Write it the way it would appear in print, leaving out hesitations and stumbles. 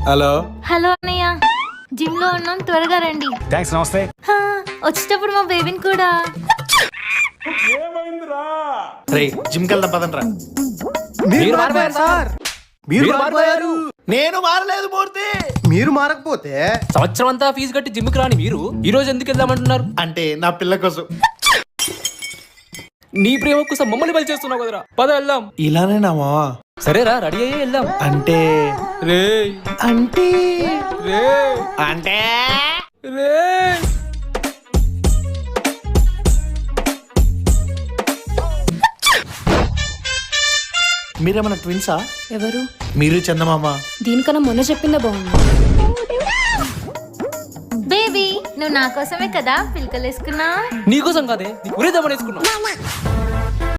Hello hello అన్నయ్య, gym లో ఉన్నాం, త్వరగా రండి. థ్యాంక్స్, నమస్తే. వచ్చేటప్పుడు మా బేబీని కూడా. రే జిమ్ కి వెళ్దాం పదండ్రా. మీరు మారిపోయారు సార్. మీరు మారిపోయారు. నేను మారలేదు మూర్తి. మీరు మారకపోతే సంవత్సరం అంతా ఫీజు కట్టి జిమ్కి రాని మీరు ఈ రోజు ఎందుకు వెళ్దామంటున్నారు? అంటే నా పిల్ల కోసం. నీ ప్రేమ కోసం మమ్మల్ని బలి చేస్తున్నావు కదరా. పద వెళ్దాం. ఇలానే నా మావా. సరేరా, రెడీ అయ్యి వెళ్దాం. అంటే రే అంటే రే అంటే రే మీరేమన్నా ట్విన్సా? ఎవరు? మీరు చందమామ. దీనికన్నా మొన్న చెప్పిందే బాగుంది. బేబీ, నువ్వు నా కోసమే కదా పిలకలు వేసుకున్నా. నీకోసం కాదే, నీకు ఉరేద్దామని వేసుకున్నావు.